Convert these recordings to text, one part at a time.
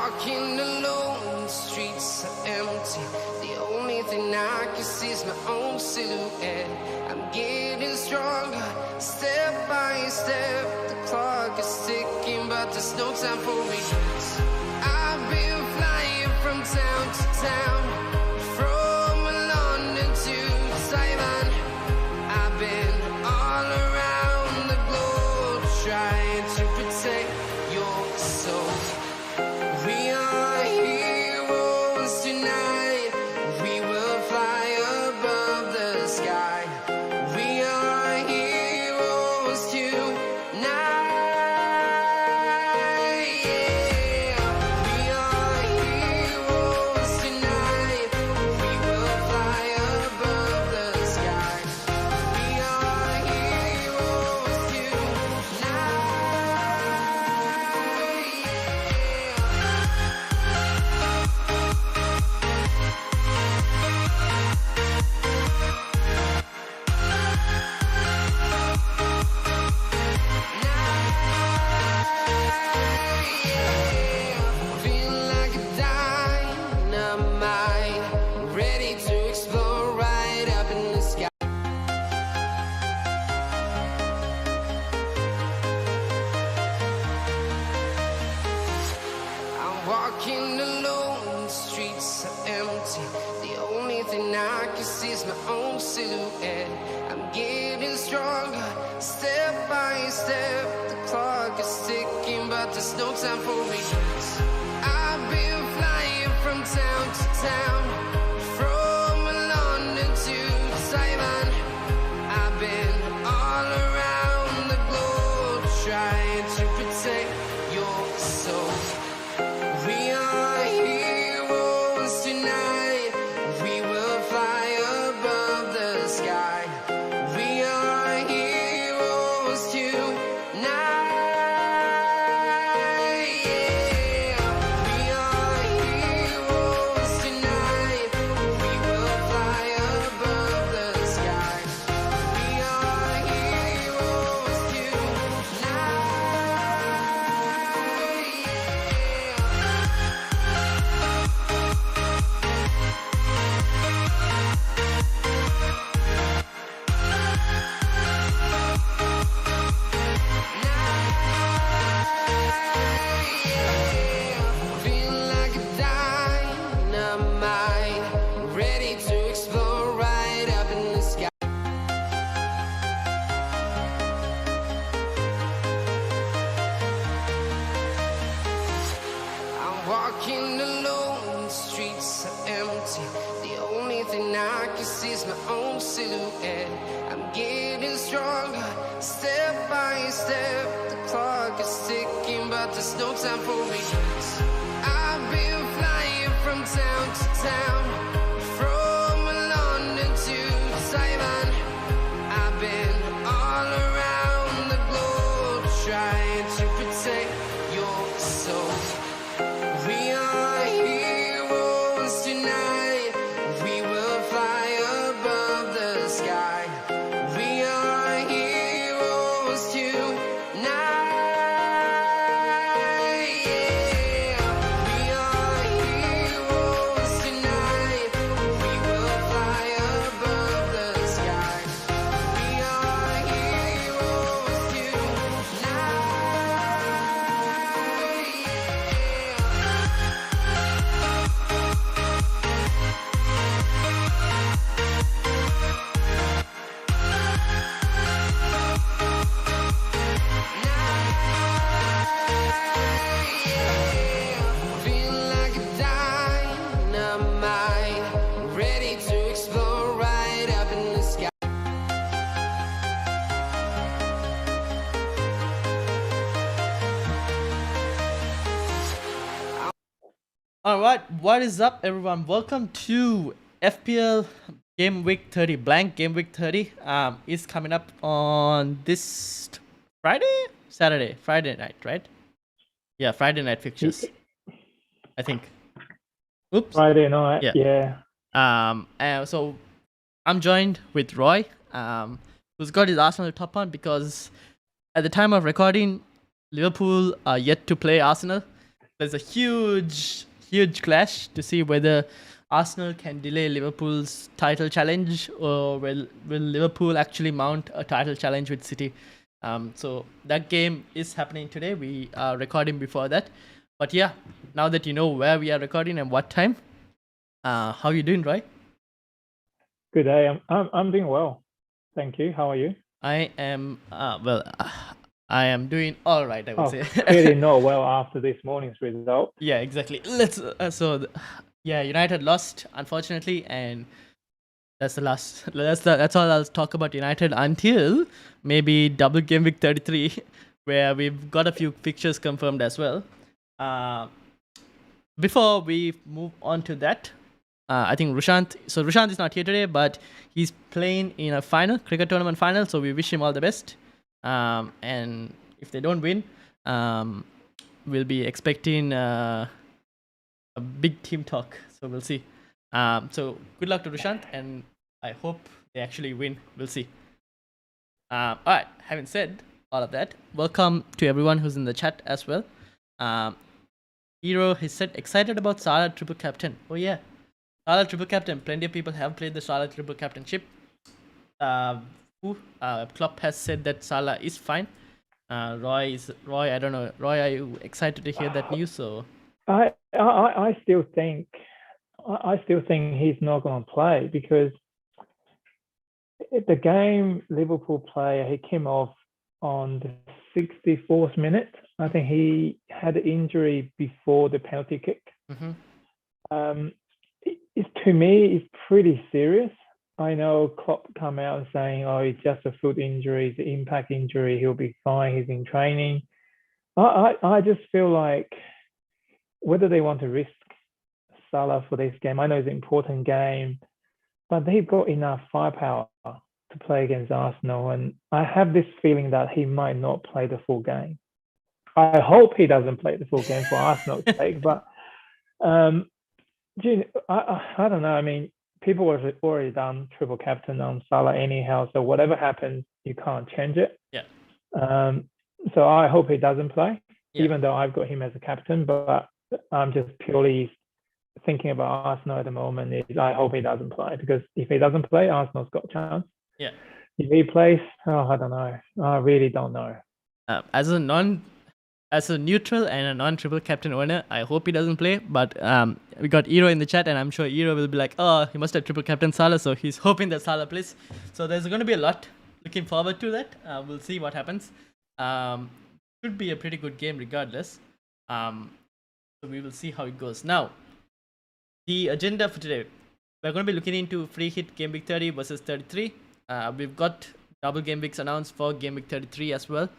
walking alone, the streets are empty. The only thing I can see is my own silhouette. I'm getting stronger, step by step. The clock is ticking, but there's no time for regrets. I've been flying from town to town, from London to Taiwan. I've been all around the globe trying to protect your soul. We are heroes tonight. We will fly above the sky. We are heroes tonight. Yeah. We are heroes tonight. We will fly above the sky. We are heroes tonight. Feel like a dynamite, ready to explode right up in the sky. I'm walking alone, the streets are empty. The only thing I can see is my own silhouette. I'm getting stronger, step by step. The clock is ticking, but there's no time for regrets. I've been flying from town to town, from London to Taiwan. I've been all around the globe trying to protect your soul. We are heroes tonight. We will fly above the sky. We are heroes tonight. Yeah. We are heroes tonight. We will fly above the sky. We are heroes tonight. Feel like a dynamite, ready to explode right up in the sky. I'm walking alone, the streets are empty. The only thing I can see is my own silhouette. I'm getting stronger, step by step. The clock is ticking, but there's no time for regrets. I've been flying from town to town, from London to Taiwan. I've been all around the globe trying to protect your soul. We are heroes tonight. We will fly above the sky. We are heroes tonight. Yeah. We are heroes tonight. We will fly above the sky. We are heroes tonight. Feel like a dynamite, ready to explode right up in the sky. Alright, what is up everyone? Welcome to FPL Game Week 30, Blank Game Week 30. It's coming up on this Friday? Saturday, Friday night, right? Yeah, Friday night fixtures, I think. Oops. Friday night, Yeah. yeah. So I'm joined with Roy, who's got his Arsenal top on because at the time of recording, Liverpool are yet to play Arsenal. there's a huge clash to see whether Arsenal can delay Liverpool's title challenge, or will Liverpool actually mount a title challenge with City. So that game is happening today. We are recording before that, but yeah, now that you know where we are recording and what time, how you doing, Roy? Good day. I'm doing well. Thank you. How are you? I am I am doing all right, I would say. Clearly not well after this morning's result. Yeah, exactly. Let's yeah, United lost unfortunately, and that's the last. That's all I'll talk about United until maybe double game week 33, where we've got a few fixtures confirmed as well. Before we move on to that, I think Rushant. So Rushant is not here today, but he's playing in a cricket tournament final. So we wish him all the best. And if they don't win, we'll be expecting a big team talk. So we'll see. So good luck to Rushant, and I hope they actually win. We'll see. All right. Having said all of that, welcome to everyone who's in the chat as well. Hero, he said excited about Salah triple captain. Oh yeah, Salah triple captain. Plenty of people have played the Salah triple captainship. Klopp has said that Salah is fine. Roy, I don't know. Roy, are you excited to hear that news? So I still think he's not going to play, because the game Liverpool player, he came off on the 64th minute. I think he had an injury before the penalty kick. Mm-hmm. To me, it's pretty serious. I know Klopp come out saying, "Oh, it's just a foot injury, it's an impact injury. He'll be fine. He's in training." I just feel like whether they want to risk Salah for this game, I know it's an important game, but they've got enough firepower to play against Arsenal, and I have this feeling that he might not play the full game. I hope he doesn't play the full game for Arsenal's sake, but I don't know. I mean, people have already done triple captain on Salah anyhow, so whatever happens, you can't change it. Yeah. So I hope he doesn't play, even though I've got him as a captain. But I'm just purely thinking about Arsenal at the moment. I hope he doesn't play, because if he doesn't play, Arsenal's got a chance. Yeah. If he plays, I don't know. I really don't know. As a neutral and a non-triple captain owner, I hope he doesn't play. But we got Eero in the chat, and I'm sure Eero will be like, "Oh, he must have triple captain Salah," so he's hoping that Salah plays. So there's going to be a lot. Looking forward to that. We'll see what happens. Should be a pretty good game regardless. So we will see how it goes. Now, the agenda for today, we're going to be looking into free hit game week 30 versus 33. We've got double game weeks announced for game week 33 as well.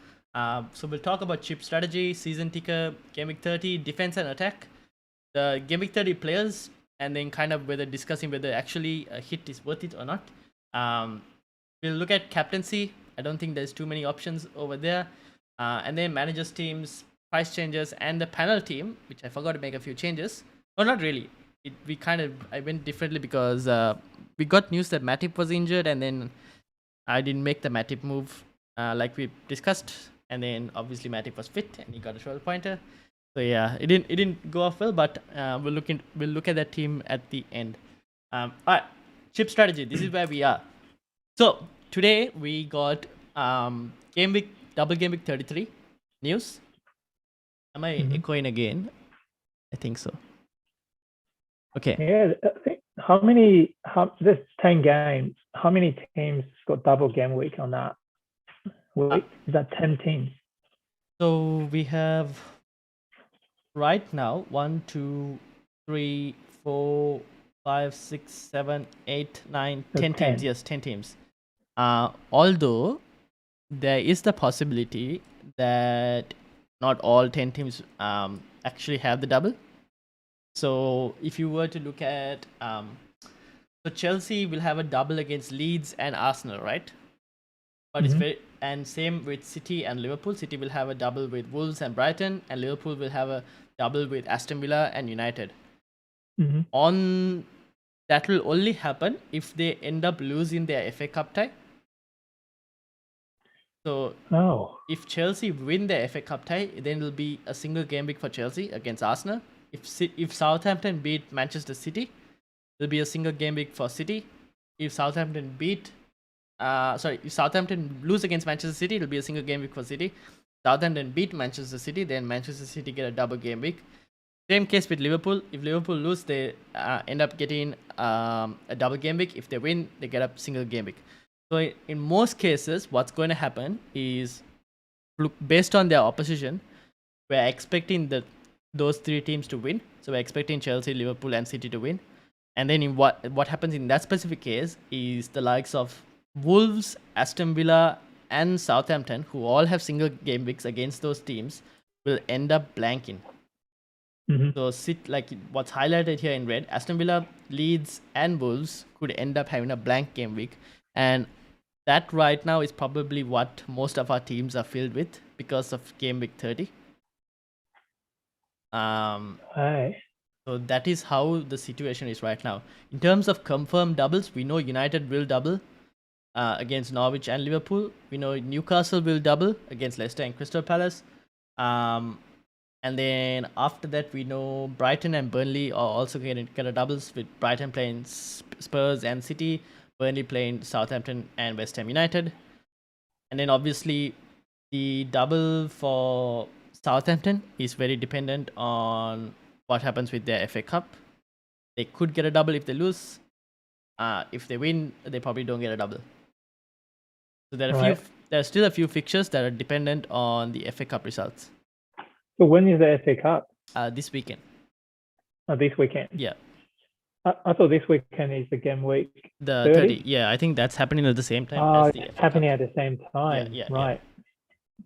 So we'll talk about chip strategy, season ticker, game week 30, defense and attack, the game week 30 players, and then kind of discussing whether actually a hit is worth it or not. We'll look at captaincy. I don't think there's too many options over there. And then managers teams, price changes, and the panel team, which I forgot to make a few changes. Oh, not really. I went differently because we got news that Matip was injured, and then I didn't make the Matip move like we discussed. And then obviously Matip was fit and he got a 12-pointer. So yeah, it didn't go off well, but we'll look at that team at the end. All right, chip strategy. This is where we are. So today we got double game week 33 news. Am I echoing again? I think so. Okay. Yeah, I think there's 10 games. How many teams got double game week on that week? Is that 10 teams? So we have right now 1, 2, 3, 4, 5, 6, 7, 8, 9, 10 teams. Yes, 10 teams. Although there is the possibility that not all 10 teams actually have the double. So if you were to look at so Chelsea will have a double against Leeds and Arsenal, right? But and same with City and Liverpool. City will have a double with Wolves and Brighton, and Liverpool will have a double with Aston Villa and United. That will only happen if they end up losing their FA Cup tie. So Oh, if Chelsea win the FA Cup tie, then it'll be a single game week for Chelsea against Arsenal. If Southampton beat Manchester City, it'll be a single game week for City. If Southampton if Southampton lose against Manchester City, it'll be a single game week for City. Southampton beat Manchester City, then Manchester City get a double game week. Same case with Liverpool. If Liverpool lose, they end up getting a double game week. If they win, they get a single game week. So in most cases, what's going to happen is, look, based on their opposition, we're expecting those three teams to win. So we're expecting Chelsea, Liverpool, and City to win. And then in what happens in that specific case is the likes of Wolves, Aston Villa, and Southampton, who all have single game weeks against those teams, will end up blanking. So like what's highlighted here in red, Aston Villa, Leeds, and Wolves could end up having a blank game week, and that right now is probably what most of our teams are filled with because of game week 30. Aye. So that is how the situation is right now. In terms of confirmed doubles, we know United will double against Norwich and Liverpool. We know Newcastle will double against Leicester and Crystal Palace. And then after that, we know Brighton and Burnley are also going to get a doubles, with Brighton playing Spurs and City, Burnley playing Southampton and West Ham United. And then obviously the double for Southampton is very dependent on what happens with their FA Cup. They could get a double if they lose. If they win, they probably don't get a double. So there are still a few fixtures that are dependent on the FA Cup results. So when is the FA Cup? This weekend. This weekend. Yeah. I thought this weekend is the game week. The 30. Yeah, I think that's happening at the same time. Oh, as the it's FA happening Cup. at the same time. Yeah, right.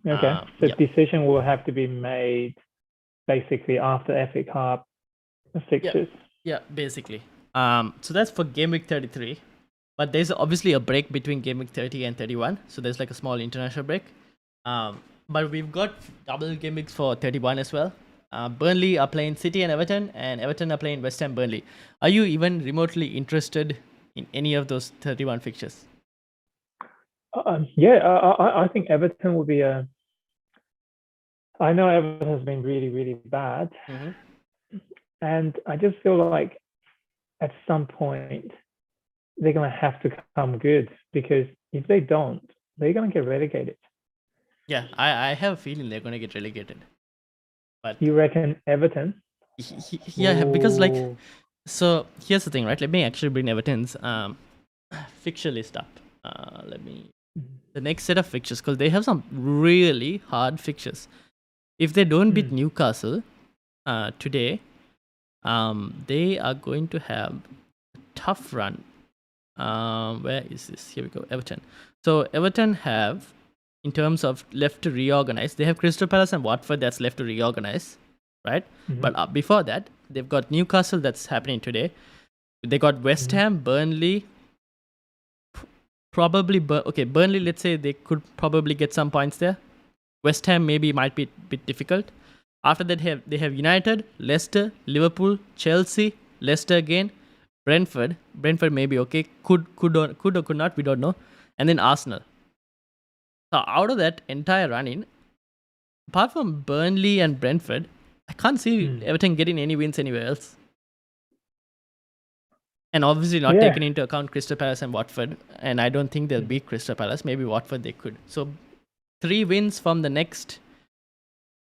Okay. So decision will have to be made basically after FA Cup fixtures. Yeah, basically. So that's for game week 33. But there's obviously a break between game week 30 and 31. So there's like a small international break. But we've got double game weeks for 31 as well. Burnley are playing City and Everton are playing West Ham Burnley. Are you even remotely interested in any of those 31 fixtures? I think Everton will be a. I know Everton has been really, really bad, and I just feel like at some point they're going to have to come good, because if they don't, they're going to get relegated. Yeah, I have a feeling they're going to get relegated. But you reckon Everton? Yeah, because like, so here's the thing, right? Let me actually bring Everton's fixture list up. The next set of fixtures, because they have some really hard fixtures. If they don't beat Newcastle today, they are going to have a tough run. Where is this? Here we go, Everton. So Everton have, in terms of left to reorganize, they have Crystal Palace and Watford that's left to reorganize, right? But before that, they've got Newcastle that's happening today. They got West Ham, Burnley, Burnley, let's say they could probably get some points there. West Ham maybe might be a bit difficult. After that, they have United, Leicester, Liverpool, Chelsea, Leicester again, Brentford maybe okay, could or could not, we don't know, and then Arsenal. So out of that entire run-in, apart from Burnley and Brentford, I can't see Everton getting any wins anywhere else. And obviously not taking into account Crystal Palace and Watford, and I don't think they'll beat Crystal Palace. Maybe Watford they could. So 3 wins from the next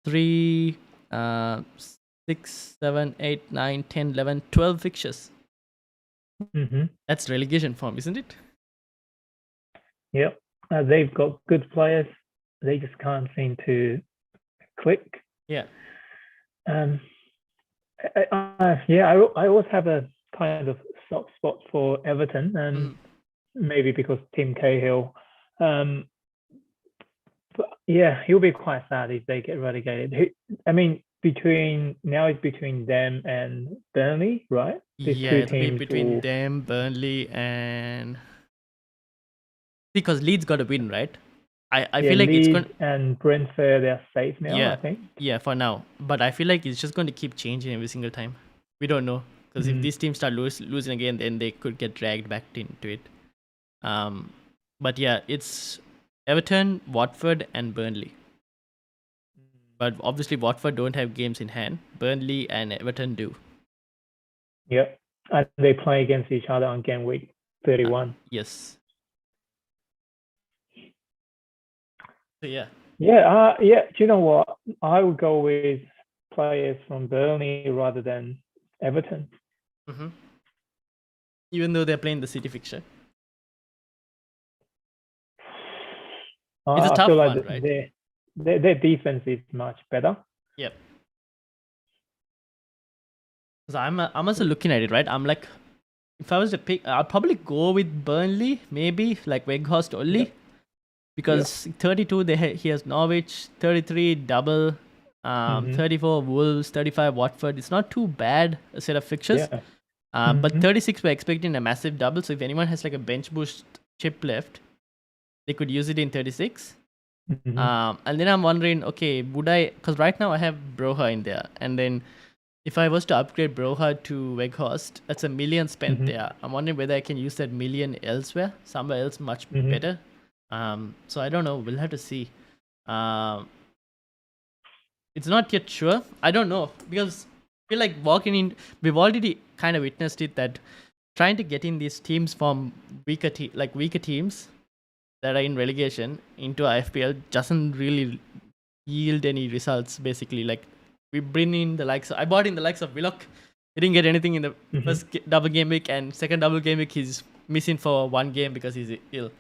3, 6, 7, 8, 9, 10, 11, 12 fixtures. That's relegation form, isn't it? Yep. They've got good players. They just can't seem to click. Yeah. I always have a kind of soft spot for Everton, and maybe because Tim Cahill. But yeah, he'll be quite sad if they get relegated. I mean, between them and Burnley, right? It'll be between them, Burnley, and because Leeds got to win, right? I feel like Leeds it's going and Brentford, they're safe now. I think. Yeah, for now. But I feel like it's just going to keep changing every single time. We don't know, because if these teams start losing again, then they could get dragged back into it. But yeah, it's Everton, Watford, and Burnley. But obviously, Watford don't have games in hand. Burnley and Everton do. Yep. And they play against each other on game week 31. Yes. So yeah. Yeah. Do you know what? I would go with players from Burnley rather than Everton. Mm-hmm. Even though they're playing the City fixture. It's a I tough feel like one, right? their defense is much better. Yep. So I'm also looking at it, right? I'm like, if I was to pick, I'll probably go with Burnley, maybe like Weghorst only, Yep. because 32 he has Norwich, 33 double, 34 Wolves, 35 Watford. It's not too bad a set of fixtures. Yeah. But 36 we're expecting a massive double. So if anyone has like a bench boost chip left, they could use it in 36. And then I'm wondering, okay, would I? Because right now I have Broha in there, and then if I was to upgrade Broha to Weghorst, that's $1 million spent there. I'm wondering whether I can use that $1 million elsewhere, somewhere else much better. So I don't know. We'll have to see. It's not yet sure. I don't know, because I feel like walking in, we've already kind of witnessed it, that trying to get in these teams from weaker teams that are in relegation into our FPL doesn't really yield any results. Basically, like we bring in the likes. I bought in the likes of Willock. He didn't get anything in the first double game week, and second double game week he's missing for one game because he's ill.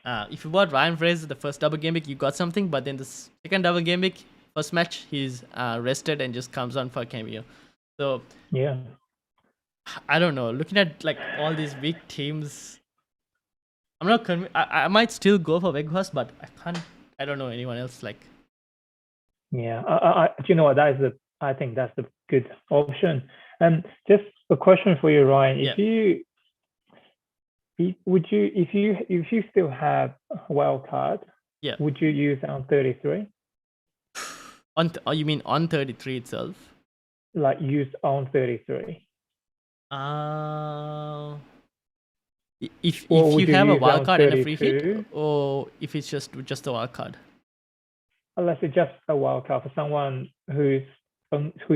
If you bought Ryan Fraser the first double game week, you got something, but then the second double game week, first match, he's rested and just comes on for a cameo. So yeah, I don't know. Looking at like all these weak teams, I'm not convinced. I might still go for Weghorst, but I don't know anyone else like. Yeah. Do you know what? I think that's a good option. And just a question for you, Ryan. If you still have a wild card, would you use it on 33? You mean on 33 itself? Like use on 33. If you have a wild card and a free hit, or if it's just a wild card. Unless it's just a wild card for someone who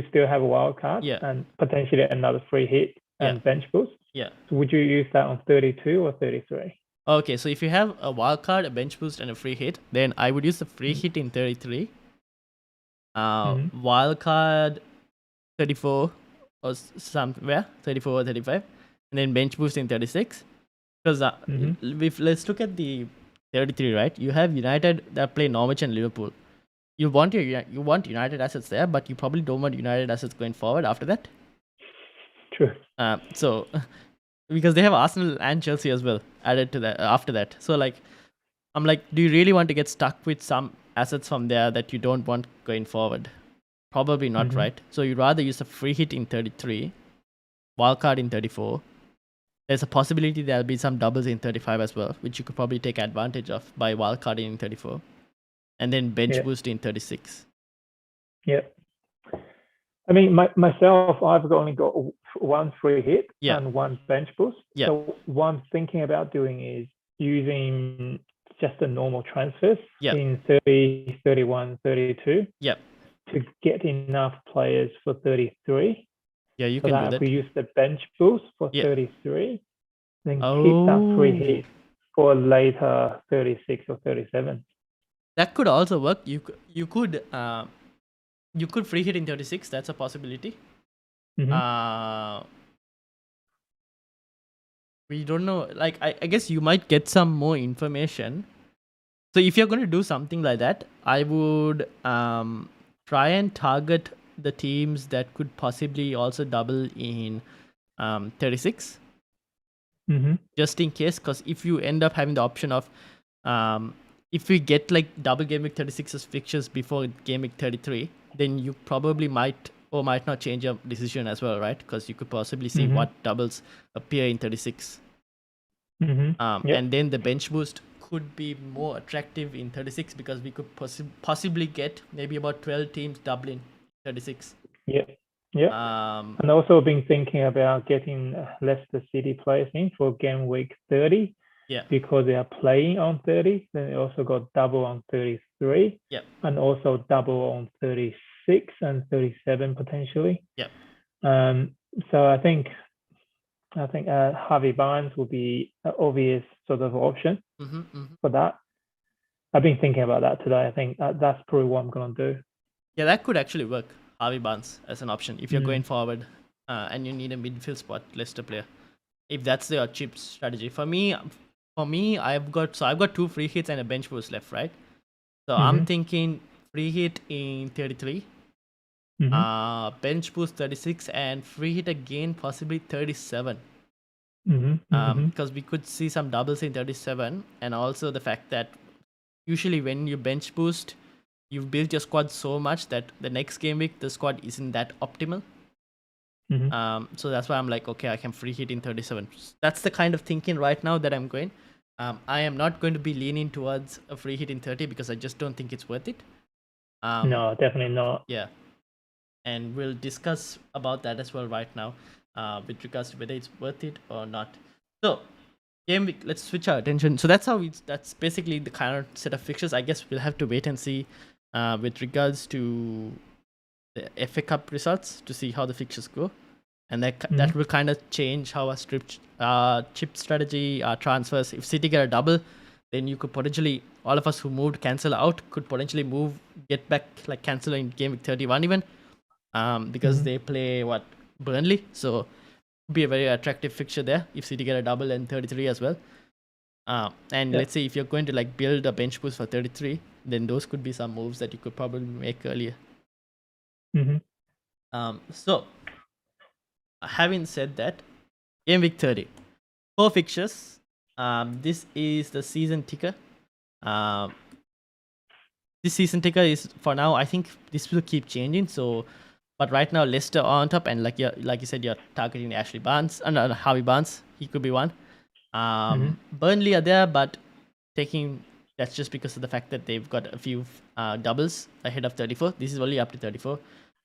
still have a wild card and potentially another free hit and bench boost. Yeah. So would you use that on 32 or 33? Okay, so if you have a wild card, a bench boost, and a free hit, then I would use the free hit in 33. Wild card 34 or somewhere, 34 or 35, and then bench boost in 36. Because let's look at the 33, right? You have United that play Norwich and Liverpool. You want United assets there, but you probably don't want United assets going forward after that. True. So because they have Arsenal and Chelsea as well added to that after that. So like, I'm like, do you really want to get stuck with some assets from there that you don't want going forward? Probably not, right? So you'd rather use a free hit in 33, wildcard in 34. There's a possibility there'll be some doubles in 35 as well, which you could probably take advantage of by wildcarding in 34. And then bench boost in 36. Yeah. I mean, myself, I've only got one free hit and one bench boost. Yeah. So what I'm thinking about doing is using just the normal transfers in 30, 31, 32 to get enough players for 33. Yeah, you so can do that. If we use the bench boost for 33, then keep that free hit for later 36 or 37. That could also work. You could free hit in 36. That's a possibility. We don't know. Like I guess you might get some more information. So if you're going to do something like that, I would try and target the teams that could possibly also double in 36. Just in case, because if you end up having the option of if we get like double game week 36's fixtures before game week 33, then you probably might or might not change your decision as well, right? Because you could possibly see what doubles appear in 36. And then the bench boost could be more attractive in 36 because we could possibly get maybe about 12 teams doubling 36. And also been thinking about getting Leicester City players in for game week 30. Yeah. because they are playing on 30. Then they also got double on 33. Yep. And also double on 36 and 37 potentially. Yep. So I think Harvey Barnes will be an obvious sort of option for that. I've been thinking about that today. I think that's probably what I'm gonna do. Yeah, that could actually work. Harvey Barnes as an option if you're going forward and you need a midfield spot, Leicester player. If that's your cheap strategy. For me, I've got 2 free hits and a bench boost left, right? So I'm thinking free hit in 33, bench boost 36, and free hit again possibly 37. Because we could see some doubles in 37, and also the fact that usually when you bench boost, you've built your squad so much that the next game week the squad isn't that optimal. So that's why I'm like, okay, I can free hit in 37. That's the kind of thinking right now that I'm going. I am not going to be leaning towards a free hit in 30 because I just don't think it's worth it. No, definitely not. Yeah, and we'll discuss about that as well right now, with regards to whether it's worth it or not. So game week, let's switch our attention. So that's basically the kind of set of fixtures. I guess we'll have to wait and see with regards to the FA Cup results to see how the fixtures go, and that will kind of change how our chip strategy, our transfers. If City get a double, then you could potentially, all of us who moved cancel out could potentially get back, like cancel in game week 31 even, because they play Burnley, so be a very attractive fixture there if City get a double and 33 as well. And let's say if you're going to like build a bench boost for 33, then those could be some moves that you could probably make earlier. So having said that, game week 30, 4 fixtures. This is the season ticker. This season ticker is for now. I think this will keep changing. So, but right now Leicester are on top, and like you said, you're targeting Ashley Barnes and Harvey Barnes. He could be one. Burnley are there, but that's just because of the fact that they've got a few doubles ahead of 34. This is only up to 34.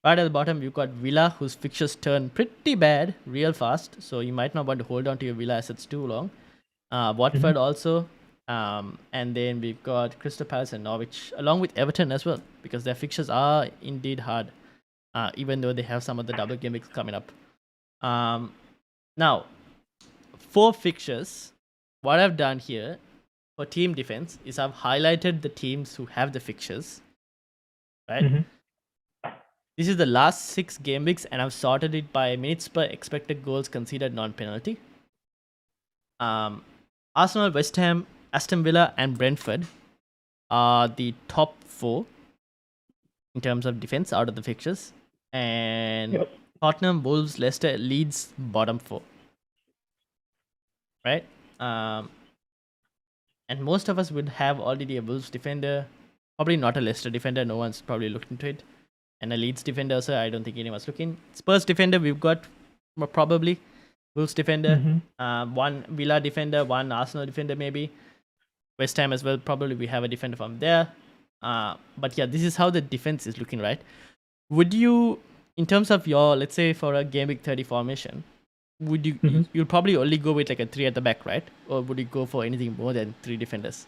Right at the bottom, you've got Villa, whose fixtures turn pretty bad real fast, so you might not want to hold on to your Villa assets too long. Watford also, and then we've got Crystal Palace and Norwich, along with Everton as well, because their fixtures are indeed hard, even though they have some of the double game weeks coming up. Now, 4 fixtures. What I've done here for team defense is I've highlighted the teams who have the fixtures, right? This is the last 6 game weeks, and I've sorted it by minutes per expected goals conceded non-penalty. Arsenal, West Ham, Aston Villa, and Brentford are the top 4 in terms of defense out of the fixtures, and Tottenham, Wolves, Leicester, Leeds, bottom 4. Right? And most of us would have already a Wolves defender, probably not a Leicester defender. No one's probably looked into it. And a Leeds defender, so I don't think anyone's looking. Spurs defender, we've got probably Wolves defender, 1 Villa defender, 1 Arsenal defender maybe. West Ham as well, probably we have a defender from there. But yeah, this is how the defense is looking, right? Would you, in terms of your, let's say for a game week 30 formation, would you you'll probably only go with like a 3 at the back, right? Or would you go for anything more than 3 defenders?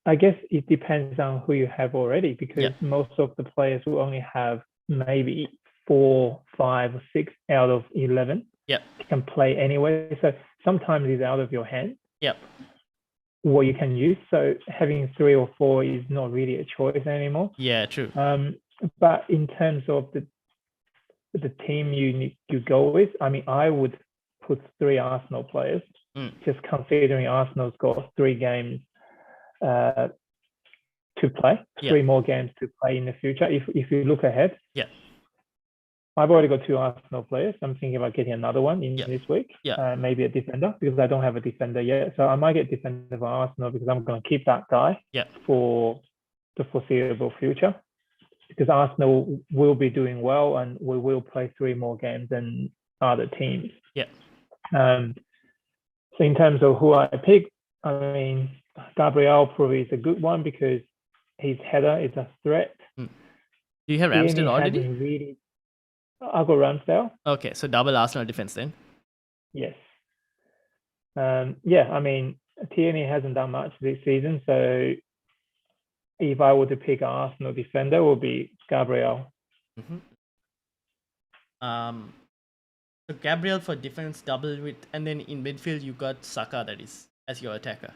I guess it depends on who you have already, because most of the players will only have maybe 4, 5, or 6 out of 11. Can play anyway. So sometimes it's out of your hand. What you can use. So having 3 or 4 is not really a choice anymore. Yeah, true. But in terms of the team you go with, I mean, I would put 3 Arsenal players, just considering Arsenal's got 3 games to play, 3 more games to play in the future. If you look ahead, I've already got 2 Arsenal players. I'm thinking about getting another one in this week, maybe a defender, because I don't have a defender yet. So I might get defender for Arsenal because I'm going to keep that guy for the foreseeable future, because Arsenal will be doing well and we will play 3 more games than other teams. So in terms of who I pick, I mean, Gabriel probably is a good one because his header is a threat. Do you have Ramsdale already? I'll go Ramsdale. Okay, so double Arsenal defense then. Yes. Yeah, I mean, Tierney hasn't done much this season, so if I were to pick an Arsenal defender, it would be Gabriel. So Gabriel for defense, double with, and then in midfield you got Saka, that is as your attacker.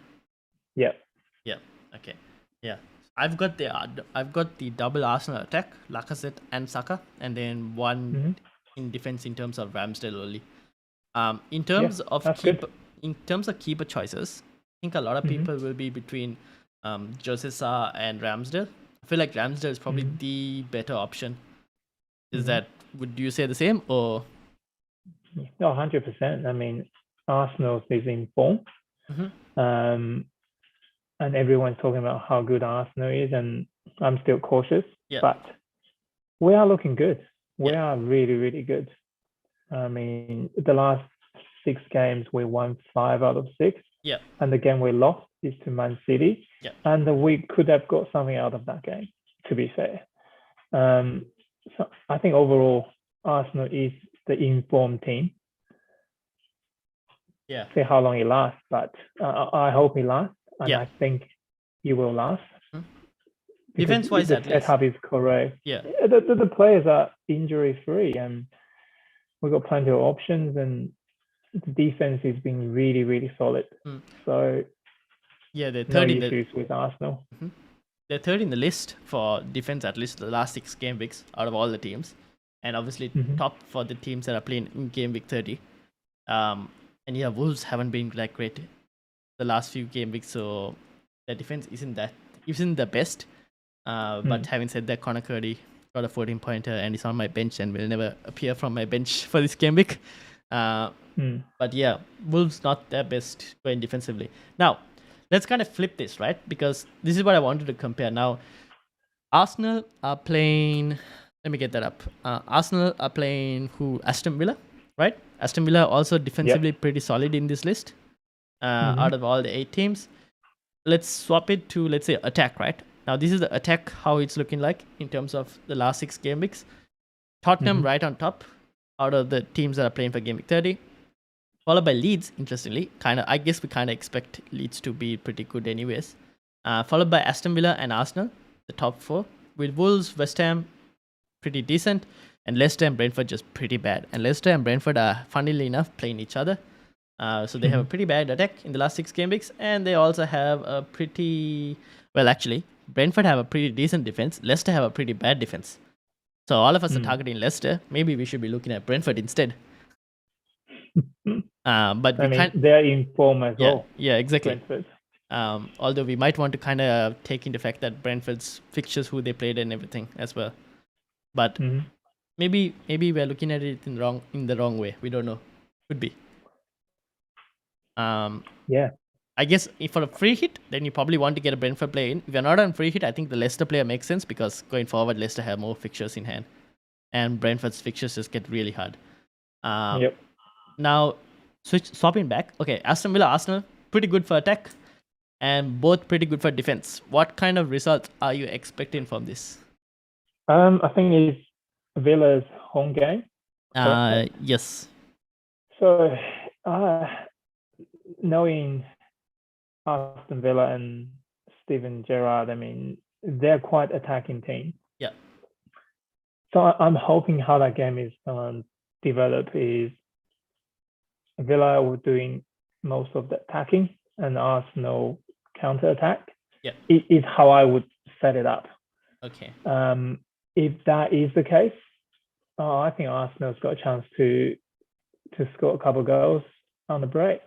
Yeah. Yeah. Okay. Yeah. I've got the double Arsenal attack, Lacazette and Saka, and then one in defense in terms of Ramsdale only. In terms of keeper choices, I think a lot of people will be between Jose Sa and Ramsdale. I feel like Ramsdale is probably the better option. Would you say the same or? No, 100%. I mean, Arsenal is in form. And everyone's talking about how good Arsenal is, and I'm still cautious. Yeah. But we are looking good. We are really, really good. I mean, the last 6 games, we won 5 out of 6. Yeah. And the game we lost is to Man City. Yeah. And we could have got something out of that game, to be fair. So I think overall, Arsenal is the informed team. Yeah. See how long it lasts, but I hope it lasts, and I think it will last. Defense-wise, the at least. setup is correct. Yeah. The players are injury-free, and we've got plenty of options, and the defense has been really, really solid. So yeah, they're no third issues with Arsenal. They're third in the list for defense, at least the last 6 game weeks out of all the teams, and obviously top for the teams that are playing in game week 30. And yeah, Wolves haven't been like great the last few game weeks, so their defense isn't the best. But having said that, Connor Cody got a 14-pointer and is on my bench and will never appear from my bench for this game week. But yeah, Wolves not their best going defensively. Now, let's kind of flip this, right? Because this is what I wanted to compare. Now, Arsenal are playing. Let me get that up. Arsenal are playing Aston Villa, right? Aston Villa also defensively pretty solid in this list. Out of all the 8 teams, let's swap it to, let's say, attack, right? Now, this is the attack, how it's looking like in terms of the last 6 game weeks. Tottenham right on top out of the teams that are playing for game week 30. Followed by Leeds, interestingly. I guess we kind of expect Leeds to be pretty good anyways. Followed by Aston Villa and Arsenal, the top 4. With Wolves, West Ham, pretty decent. And Leicester and Brentford just pretty bad. And Leicester and Brentford are, funnily enough, playing each other. So they have a pretty bad attack in the last 6 game weeks. And they also have a pretty... Well, actually, Brentford have a pretty decent defense. Leicester have a pretty bad defense. So all of us are targeting Leicester. Maybe we should be looking at Brentford instead. But they're in form as well. Yeah, exactly. Brentford. Although we might want to kind of take into fact that Brentford's fixtures, who they played and everything as well. But maybe we're looking at it in the wrong way. We don't know. Could be. I guess if for a free hit, then you probably want to get a Brentford player in. If you're not on free hit, I think the Leicester player makes sense because going forward, Leicester have more fixtures in hand. And Brentford's fixtures just get really hard. Now, swapping back. Okay, Aston Villa, Arsenal, pretty good for attack. And both pretty good for defense. What kind of results are you expecting from this? I think it's Villa's home game. Yes. So, knowing Aston Villa and Steven Gerrard, I mean, they're quite attacking team. Yeah. So I'm hoping how that game is develop is Villa were doing most of the attacking and Arsenal counter attack. Yeah. It is how I would set it up. Okay. If that is the case, I think Arsenal's got a chance to score a couple of goals on the break.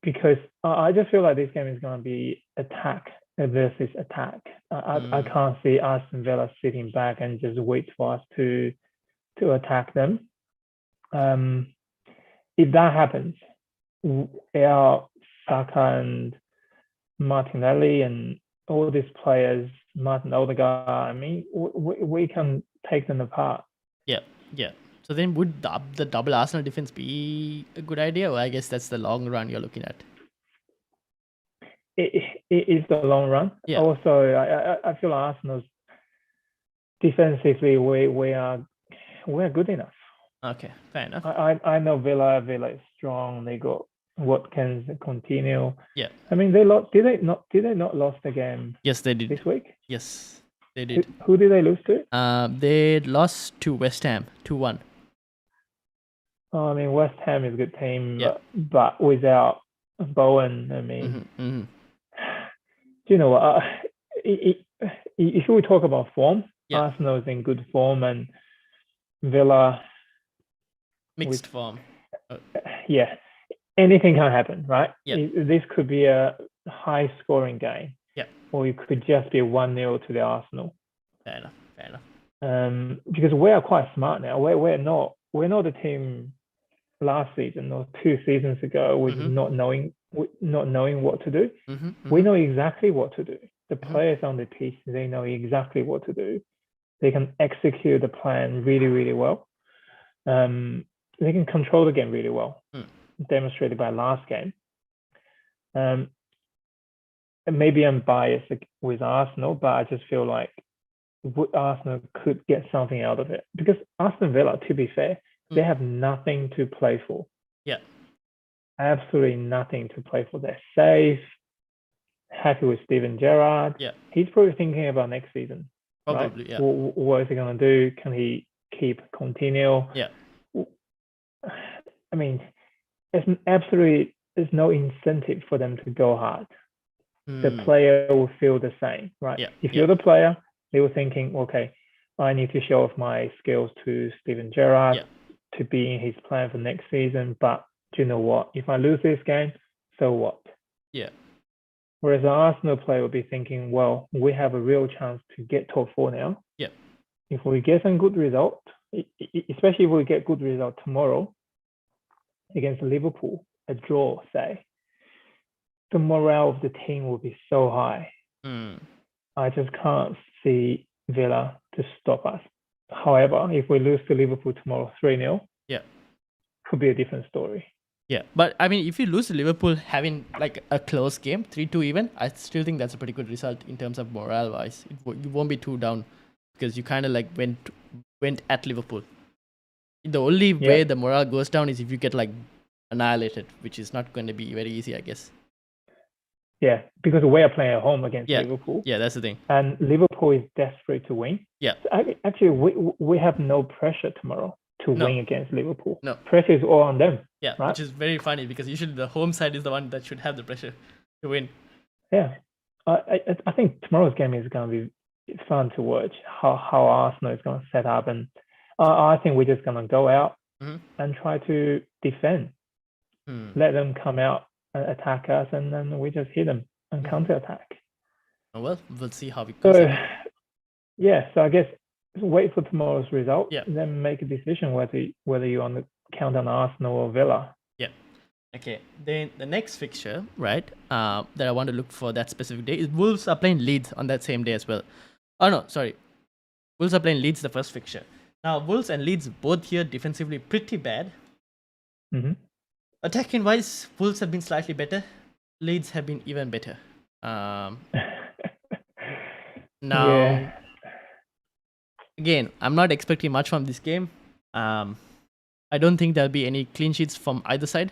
Because I just feel like this game is going to be attack versus attack. I can't see Aston Villa sitting back and just wait for us to attack them. If that happens, our Saka and Martinelli and all these players, Martin Odegaard, I mean, we can take them apart. Yeah. So then would the double Arsenal defense be a good idea? Or I guess that's the long run you're looking at. It is the long run. Yeah. Also, I feel Arsenal's defensively, we're good enough. Okay, fair enough. I know Villa is strong. They got Watkins and Coutinho. Yeah. I mean, they lost. Did they not lost the game Yes, they did. this week? Yes, they Who, did. who did they lose to? They lost to West Ham 2-1. Oh, I mean, West Ham is a good team, Yeah. but without Bowen, I mean, Mm-hmm. do you know what? If we talk about form, Yeah. Arsenal is in good form, and Villa, Mixed form. yeah, anything can happen, right? Yeah. This could be a high-scoring game, Yeah. or it could just be 1-0 to the Arsenal. Fair enough. Fair enough. Because we are quite smart now. We're not the team last season or 2 seasons ago with Mm-hmm. not knowing what to do. Mm-hmm. We know exactly what to do. The Mhm. players on the pitch, they know exactly what to do. They can execute the plan really, really well. They can control the game really well, demonstrated by last game. And maybe I'm biased with Arsenal, but I just feel like Arsenal could get something out of it because Aston Villa, to be fair, they have nothing to play for. Yeah. Absolutely nothing to play for. They're safe, happy with Steven Gerrard. Yeah. He's probably thinking about next season. Probably. Right? Yeah. What is he going to do? Can he keep Coutinho? Yeah. I mean, there's no incentive for them to go hard. The player will feel the same, right? Yeah. If you're the player, they were thinking, okay, I need to show off my skills to Steven Gerrard to be in his plan for next season. But do you know what? If I lose this game, so what? Yeah. Whereas an Arsenal player will be thinking, well, we have a real chance to get top four now. Yeah. If we get some good result, especially if we get good result tomorrow against Liverpool, a draw, say, the morale of the team will be so high. I just can't see Villa to stop us. However, if we lose to Liverpool tomorrow 3-0, could be a different story. Yeah, but I mean, if you lose to Liverpool having like a close game, 3-2 even, I still think that's a pretty good result in terms of morale wise. You won't be too down because you kind of like went at Liverpool. The only way the morale goes down is if you get like annihilated, which is not going to be very easy, I guess. Yeah, because we are playing at home against Liverpool. Yeah, that's the thing. And Liverpool is desperate to win. Yeah. So actually, we have no pressure tomorrow to win against Liverpool. No. Pressure is all on them. Yeah, right? Which is very funny because usually the home side is the one that should have the pressure to win. Yeah. I think tomorrow's game is going to be fun to watch, how Arsenal is going to set up. And I think we're just going to go out and try to defend. Let them come out and attack us, and then we just hit them and counter-attack. Oh, well, we'll see how it goes. So I guess wait for tomorrow's result, then make a decision whether you want to count on Arsenal or Villa. Yeah. Okay. Then the next fixture, right, that I want to look for that specific day is Wolves are playing Leeds on that same day as well. Oh, no, sorry. Wolves are playing Leeds the first fixture. Now, Wolves and Leeds both here defensively pretty bad. Attacking wise, Wolves have been slightly better. Leeds have been even better. Now, again, I'm not expecting much from this game. I don't think there'll be any clean sheets from either side.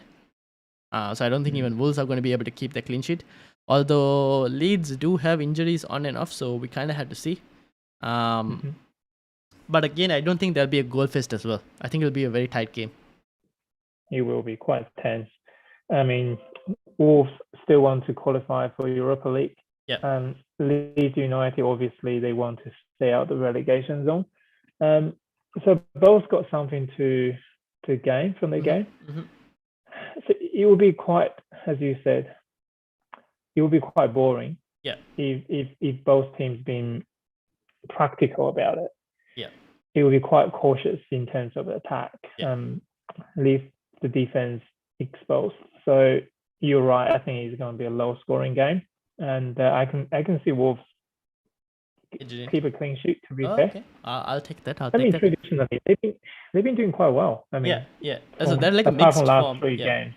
So I don't think even Wolves are going to be able to keep the clean sheet. Although Leeds do have injuries on and off, so we kind of had to see. But again, I don't think there'll be a goal fest as well. I think it'll be a very tight game. It will be quite tense. I mean, Wolves still want to qualify for Europa League. Yeah. Leeds United, obviously, they want to stay out the relegation zone. So both got something to gain from the game. So it will be quite, as you said, it will be quite boring. Yeah. If both teams been practical about it. Yeah. It will be quite cautious in terms of attack. Leave the defense exposed. So you're right. I think it's going to be a low-scoring game, and I can see Wolves keep a clean sheet. To be fair, okay. I'll take that. Traditionally they've been doing quite well. I mean, So they're like a mixed from last form. 3 games.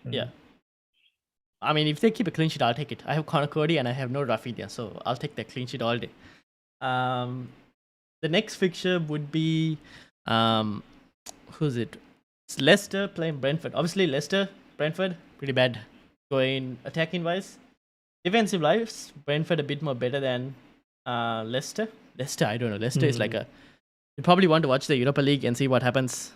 I mean, if they keep a clean sheet, I'll take it. I have Connor Cody and I have no Rafinha, so I'll take that clean sheet all day. The next fixture would be, who's it? It's Leicester playing Brentford. Obviously, Leicester, Brentford, pretty bad going attacking wise. Defensive wise, Brentford a bit more better than Leicester. Leicester, I don't know. Leicester is like a. You probably want to watch the Europa League and see what happens,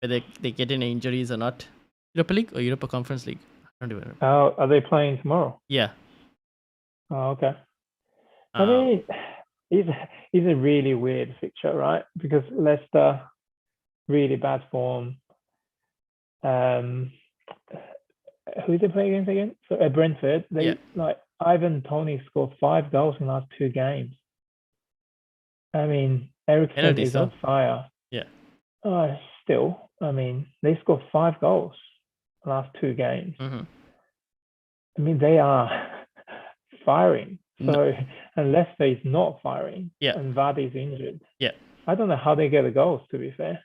whether they get any injuries or not. Europa League or Europa Conference League? I don't even know. Oh, are they playing tomorrow? Yeah. Oh, okay. I mean, it's a really weird fixture, right? Because Leicester, really bad form. Who they play against again? So at Brentford, they like Ivan Toney scored 5 goals in the last 2 games. I mean, Ericsson is on fire. Yeah. Still, I mean, they scored 5 goals the last 2 games. Mm-hmm. I mean, they are firing. So, and Leicester is not firing. Yeah. And Vardy's injured. Yeah. I don't know how they get the goals, to be fair.